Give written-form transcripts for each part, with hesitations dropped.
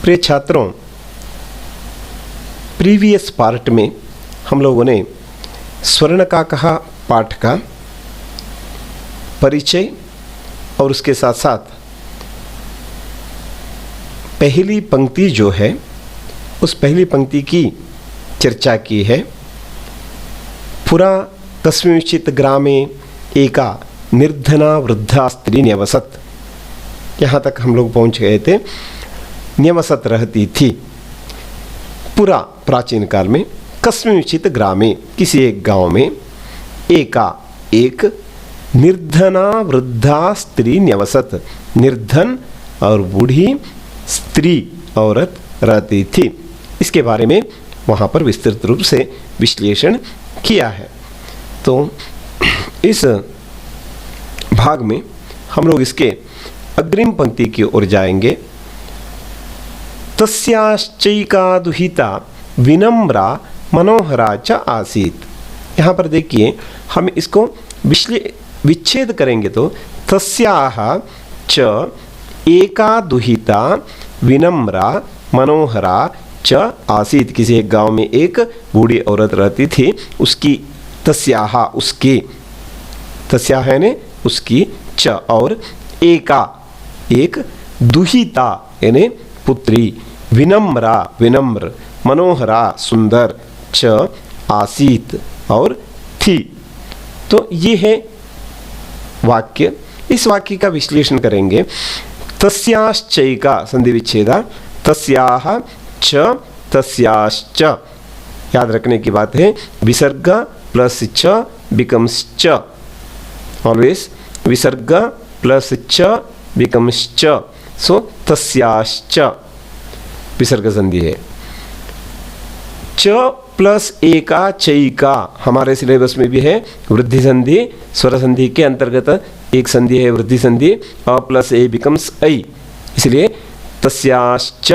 प्रिय छात्रों, previous part में हम लोगों ने स्वर्णकाकः पाठ का परिचय और उसके साथ साथ पहली पंक्ति जो है उस पहली पंक्ति की चर्चा की है। पुरा कस्मिंश्चित् ग्रामे एका निर्धना वृद्धा स्त्री न्यवसत्, यहाँ तक हम लोग पहुँच गए थे। न्यवसत् रहती थी पुरा प्राचीन काल में, कस्मिंश्चित् ग्रामे किसी एक गांव में, एका एक निर्धना वृद्धा स्त्री न्यवसत्, निर्धन और बूढ़ी स्त्री औरत रहती थी। इसके बारे में वहाँ पर विस्तृत रूप से विश्लेषण किया है। तो इस भाग में हम लोग इसके अग्रिम पंक्ति की ओर जाएंगे। तस्याश्चैका दुहिता विनम्रा मनोहरा च आसीत्। यहाँ पर देखिए, हम इसको विच्छेद करेंगे तो तस्याः च एका दुहिता विनम्रा मनोहरा च आसीत्, किसी एक गांव में एक बूढ़ी औरत रहती थी। उसकी तस्याः उसकी, तस्याः यानी उसकी, च और एका एक, दुहिता यानी पुत्री, विनम्रा विनम्र, मनोहरा सुंदर, च आसीत और थी। तो ये है वाक्य। इस वाक्य का विश्लेषण करेंगे। तस्याश्चैका संधि विच्छेदा, तस्याः च तस्याश्च, याद रखने की बात है। विसर्ग प्लस च बिकम्स च, ऑलवेज विसर्ग प्लस च बिकम्स च। सो तस्याश्च विसर्ग संधि है। च प्लस एका चैका हमारे सिलेबस में भी है वृद्धि संधि। स्वर संधि के अंतर्गत एक संधि है वृद्धि संधि, अ प्लस ए बिकम्स ऐ, इसलिए तस्याश्च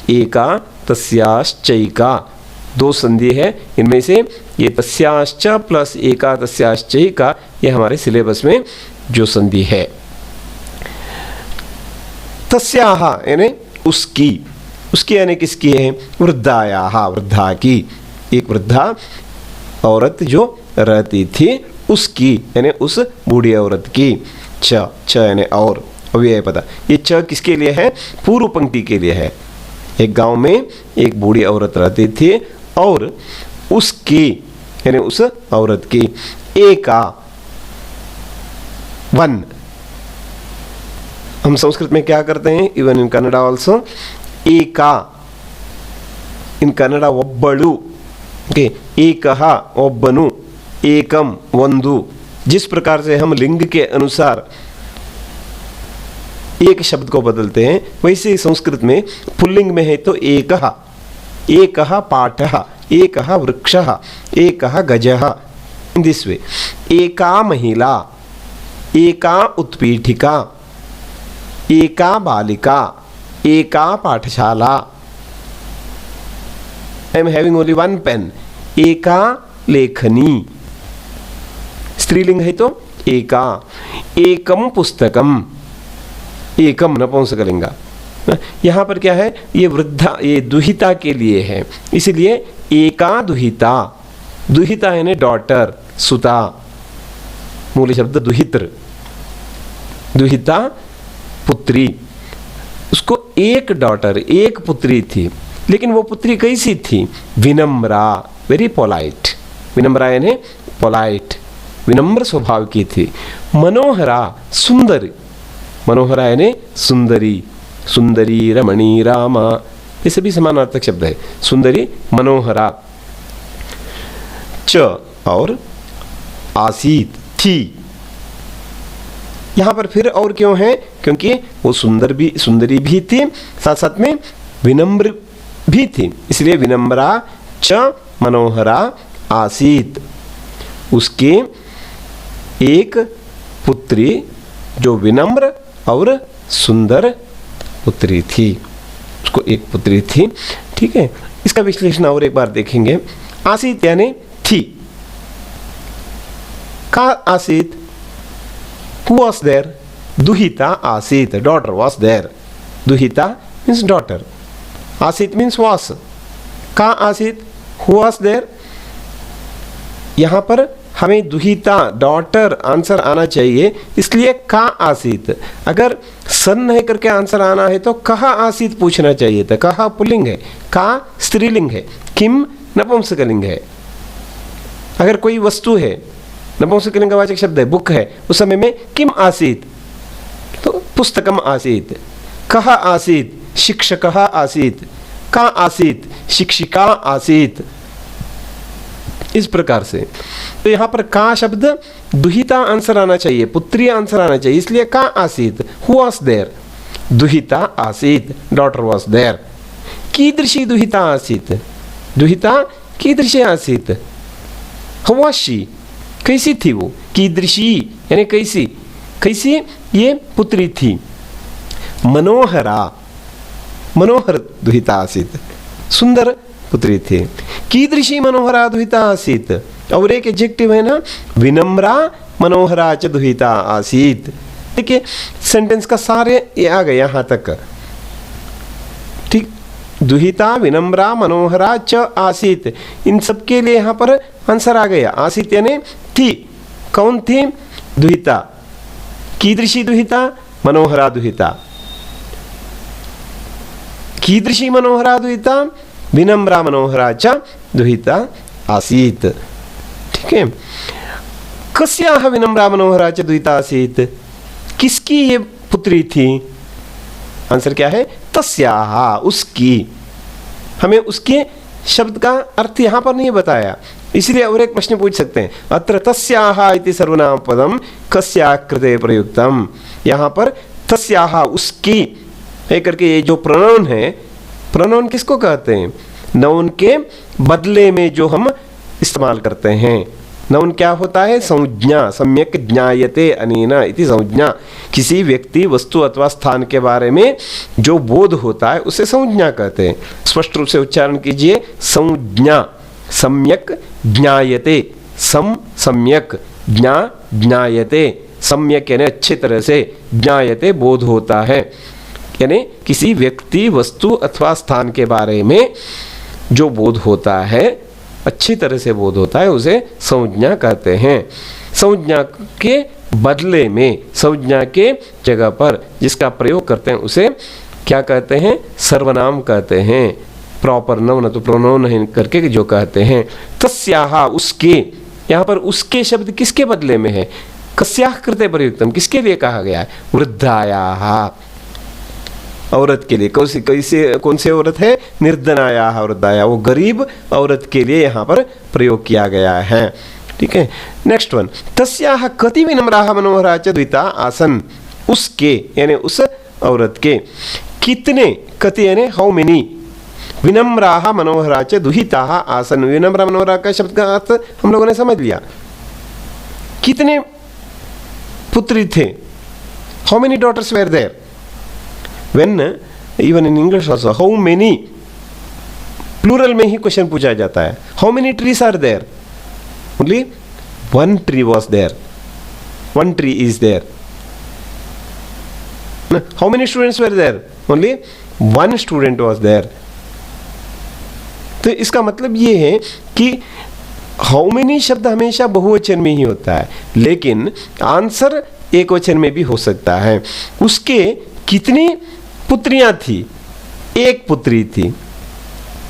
एका तस्याश्चैका दो संधि है। इनमें से ये तस्याश्च प्लस एका तस्याश्चैका ये हमारे सिलेबस में जो संधि है। तस्याः यानी उसकी, उसकी यानी किसकी है? वृद्धायाः, वृद्धा की, एक वृद्धा औरत जो रहती थी उसकी यानी उस बूढ़ी औरत की। च यानी और, अव्यय पद। ये च किसके लिए है? पूर्व पंक्ति के लिए है। एक गांव में एक बूढ़ी औरत रहती थी और उसकी यानी उस औरत की, एका वन। हम संस्कृत में क्या करते हैं? इवन इन कन्नड़ा ऑल्सो, एका इन कन्नड़ा ಒಬ್ಬಳು, ओके, एकः ಒಬ್ಬನು, एकम ಒಂದು। जिस प्रकार से हम लिंग के अनुसार एक शब्द को बदलते हैं, वैसे संस्कृत में पुल्लिंग में है तो एकः, एकः पाठः, एकः वृक्षः, एकः गजः। इन दिस वे, एका महिला, एका उत्पीठिका, एका बालिका, एका पाठशाला। I am having only one pen. एका लेखनी, स्त्रीलिंग है तो एका। एकम पुस्तकम, एकम नपुंसकलिंग। यहाँ पर क्या है? ये वृद्धा, ये दुहिता के लिए है, इसलिए एका दुहिता। दुहिता यानी डॉटर, सुता, मूल शब्द दुहित्र, दुहिता पुत्री। उसको एक डॉटर, एक पुत्री थी, लेकिन वो पुत्री कैसी थी? Vinamra, very polite. विनम्रा यानी पोलाइट, विनम्र स्वभाव की थी। मनोहरा, सुंदर, मनोहरा यानी सुंदरी, सुंदरी, रमणी, रामा, ये सभी समानार्थक शब्द है। सुंदरी, मनोहरा। च और आसीत, थी। यहाँ पर फिर और क्यों है? क्योंकि वो सुंदरी भी थी, साथ साथ में विनम्र भी थी, इसलिए विनम्रा च मनोहरा आसीत। उसके एक पुत्री जो विनम्र और सुंदर पुत्री थी, उसको एक पुत्री थी। ठीक है, इसका विश्लेषण और एक बार देखेंगे। आसीत यानी थी। का आसीत? Who was there? दुहिता आसीत, daughter was there. Duhita means daughter. आसीत मीन्स वॉस, का आसीत, हु वॉस देयर। यहाँ पर हमें दुहिता डॉटर आंसर आना चाहिए, इसलिए का आसीत। अगर सन नहीं करके आंसर आना है तो कहा आसीत पूछना चाहिए था। कहा पुल्लिंग है, का स्त्रीलिंग है, किम नपुंसकलिंग है। अगर कोई वस्तु है, नपुंसकलिंग वाचक शब्द है, बुक है, उस समय में किम आसीत तो पुस्तकम आसीत। कहा आसीत, शिक्षकः आसीत। का आसीत, शिक्षिका आसीत। इस प्रकार से तो यहाँ पर का शब्द दुहिता आंसर आना चाहिए, पुत्री आंसर आना चाहिए, इसलिए का आसीत, हु वॉज देयर, दुहिता आसीत, डॉटर वॉज देयर। कीदृशी दुहिता आसीत, दुहिता कीदृशी आसीत, हाउ वॉज शी, कैसी थी वो, कीदृशी यानी कैसी, कैसी ये पुत्री थी। मनोहरा, मनोहर दुहिता आसीत, सुंदर पुत्री थी। कीदृशी मनोहरा दुहिता आसीत, और एक एडजेक्टिव है ना, विनम्रा मनोहरा च दुहिता आसीत। देखिए सेंटेंस का सारे ये आ गए यहाँ तक, ठीक। दुहिता, विनम्रा, मनोहरा च आसीत, इन सब के लिए यहाँ पर आंसर आ गया। आसीत यानी थी, कौन थी, दुहिता। कीदृशी दुहिता, मनोहरा दुहिता। कीदृशी मनोहरा दुहिता, विनम्रा मनोहरा च दुहिता आसीत, ठीक है। कस्याः विनम्रा मनोहरा च दुहिता आसीत, किसकी ये पुत्री थी, आंसर क्या है, तस्याः, उसकी। हमें उसके शब्द का अर्थ यहाँ पर नहीं बताया, इसलिए और एक प्रश्न पूछ सकते हैं, अत्र तस्याः इति सर्वनाम पदम कस्याः कृते प्रयुक्तम। यहाँ पर तस्याः, उसकी करके ये जो प्रोनाउन है, प्रोनाउन किसको कहते हैं, नाउन के बदले में जो हम इस्तेमाल करते हैं। नाउन क्या होता है, संज्ञा, सम्यक ज्ञायते अनेन इति संज्ञा। किसी व्यक्ति, वस्तु अथवा स्थान के बारे में जो बोध होता है उसे संज्ञा कहते हैं। स्पष्ट रूप से उच्चारण कीजिए, संज्ञा, सम्यक ज्ञायते, सम्यक ज्ञायते, सम्यक यानी अच्छी तरह से, ज्ञायते बोध होता है, यानी किसी व्यक्ति, वस्तु अथवा स्थान के बारे में जो बोध होता है, अच्छी तरह से बोध होता है, उसे संज्ञा कहते हैं। संज्ञा के बदले में, संज्ञा के जगह पर जिसका प्रयोग करते हैं उसे क्या कहते हैं, सर्वनाम कहते हैं। प्रॉपर नाउन तो प्रोनाउन नहीं करके जो कहते हैं। तस्याः, उसके, यहाँ पर उसके शब्द किसके बदले में है, कस्याः कृते प्रयुक्तम, किसके लिए कहा गया है, वृद्धायाः, औरत के लिए। कौन सी औरत है, निर्धनाया वृद्धाया, वो गरीब औरत के लिए यहाँ पर प्रयोग किया गया है, ठीक है। नेक्स्ट वन, तस्याः कति विनम्राः मनोहरा च द्विता आसन, उसके यानी उस औरत के कितने, कति यानी हाउ मेनी, विनम्राः मनोहरा च दुहिताः आसन। विनम्रा मनोहरा का शब्द का अर्थ हम लोगों ने समझ लिया, कितने पुत्री थे, how many daughters were there. When even in English also, how many, plural में ही क्वेश्चन पूछा जाता है। How many trees are there? Only one tree was there. One tree is there. How many students were there? Only one student was there. तो इसका मतलब ये है कि how many शब्द हमेशा बहुवचन में ही होता है, लेकिन आंसर एक वचन में भी हो सकता है। उसके कितनी पुत्रियां थी, एक पुत्री थी।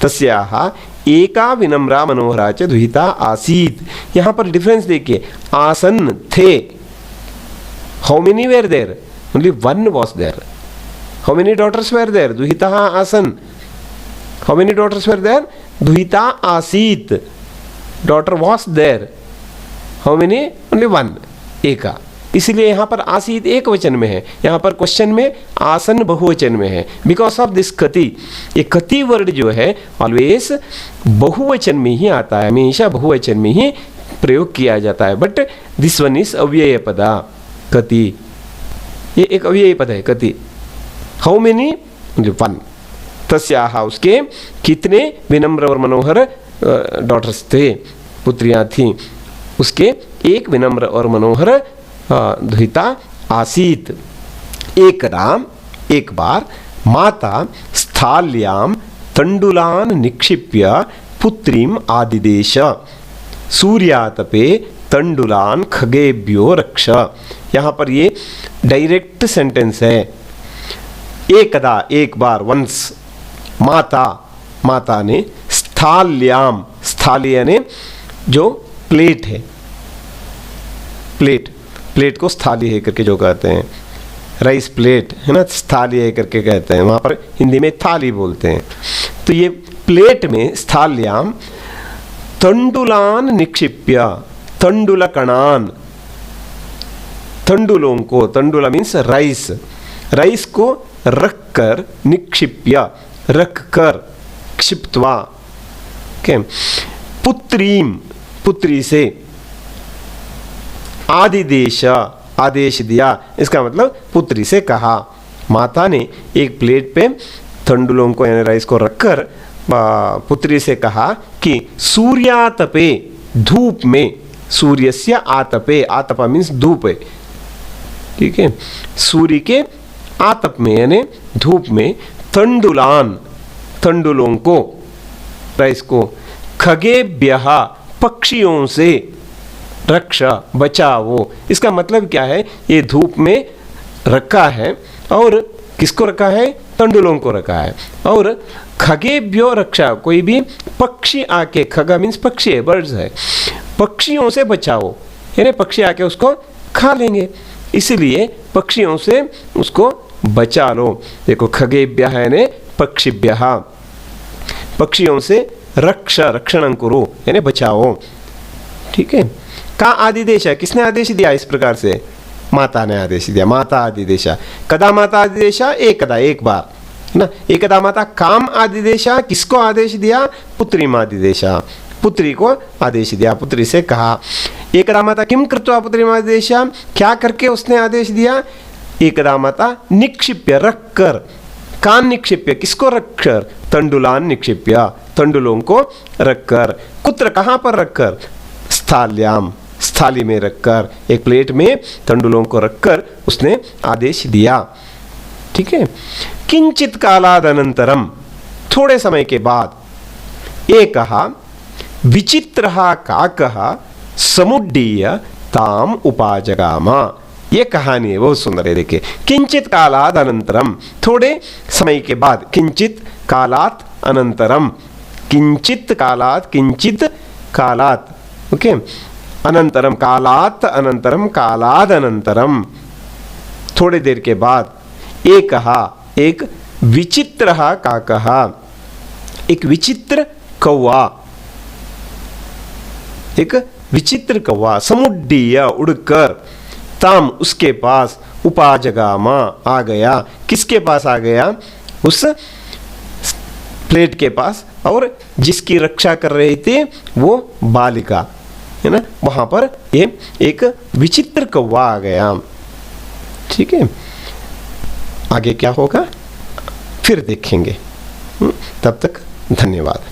तस्याः एका विनम्रा मनोहरा च दुहिता आसीत। यहाँ पर डिफरेंस देखिए, आसन थे, how many were there, only one was there. How many daughters were there, दुहिता आसन। How many daughters were there, दुहिता आसीत, daughter was there. How many, only one, एका। इसलिए यहाँ पर आसीत एक वचन में है, यहाँ पर क्वेश्चन में आसन बहुवचन में है, बिकॉज ऑफ दिस कति। ये कति वर्ड जो है ऑलवेज बहुवचन में ही आता है, हमेशा बहुवचन में ही प्रयोग किया जाता है। बट दिस वन इज अव्यय पदा, कति, ये एक अव्यय पद है कति। How many, one. तस्याः, उसके कितने विनम्र और मनोहर डॉटर्स थे, पुत्रियां थीं, उसके एक विनम्र और मनोहर दुहिता आसीत। एक राम, एक बार, माता स्थाल्याम तंडुलान निक्षिप्य पुत्रीम आदिदेश सूर्यातपे तंडुलान खगेभ्यो रक्ष। यहाँ पर ये डायरेक्ट सेंटेंस है। एकदा, एक बार, वंस, माता ने स्थाल्याम, स्थाली यानी जो प्लेट है, प्लेट को स्थाली है करके जो कहते हैं, राइस प्लेट है ना, स्थाली है करके कहते हैं, वहाँ पर हिंदी में थाली बोलते हैं। तो ये प्लेट में स्थाल्याम तंडुलान निक्षिप्य, तंडुल कणान, तंडुलों को, तंडुला मीन्स राइस को रखकर, निक्षिप्य रखकर, क्षिप्त्वा, ओके, पुत्रीम, पुत्री से, आदिदेश, आदेश दिया, इसका मतलब पुत्री से कहा। माता ने एक प्लेट पे तंडुलों को यानी राइस को रखकर पुत्री से कहा कि सूर्यातपे, धूप में, सूर्यस्य आतपे, आतपा मीन्स धूप है, ठीक है, सूर्य के आतप में यानी धूप में, तंडुलान, तंडुलों को, राइस को, खगेभ्यः, पक्षियों से, रक्षा, बचाओ। इसका मतलब क्या है, ये धूप में रखा है और किसको रखा है, तंडुलों को रखा है, और खगेभ्यो रक्षा, कोई भी पक्षी आके, खगा मीन्स पक्षी है, बर्ड्स है, पक्षियों से बचाओ, यानी पक्षी आके उसको खा लेंगे, इसलिए पक्षियों से उसको बचा लो। देखो खगेभ्य है ने पक्षिभ्यः, पक्षियों से रक्षणं कुरु यानी बचाओ, ठीक है। का आदिदेश है, किसने आदेश दिया इस प्रकार से, माता ने आदेश दिया, माता आदिदेशा। कदा माता आदिदेशा, एकदा, एक बार ना, एकदा माता काम आदिदेशा, किसको आदेश दिया, पुत्री आदिदेशा, पुत्री को आदेश दिया, पुत्री से कहा। एकदा माता किम कृत्वा पुत्री आदिदेशा, क्या करके उसने आदेश दिया, एकदा माता निक्षिप्य, रखकर, कान निक्षिप्य, किसको रखकर, तंडुलान निक्षिप्य, तंडुलों को रखकर, कुत्र, कहाँ पर रखकर, स्थाल्याम, स्थाली में रखकर, एक प्लेट में तंडुलों को रखकर उसने आदेश दिया, ठीक है। किंचित कालाद अनंतरम, थोड़े समय के बाद, एकः विचित्रः काकः समुड्डीय ताम उपाजगाम। ये कहानी है, बहुत सुंदर है, देखिए। किंचित कालाद अनंतरम, थोड़े समय के बाद, किंचित कालात अनंतरम, किंचित कालात, किंचित कालात, ओके, अनंतरम, कालात अनंतरम, कालाद अनंतरम, थोड़ी देर के बाद, एक विचित्र काकः, एक विचित्र कौवा, एक विचित्र कौवा, समुड्डीय, उड़कर, ताम, उसके पास, उपाजगामा, आ गया, किसके पास आ गया, उस प्लेट के पास, और जिसकी रक्षा कर रही थी वो बालिका है ना, वहां पर ये एक विचित्र कौवा आ गया, ठीक है। आगे क्या होगा फिर देखेंगे, तब तक धन्यवाद।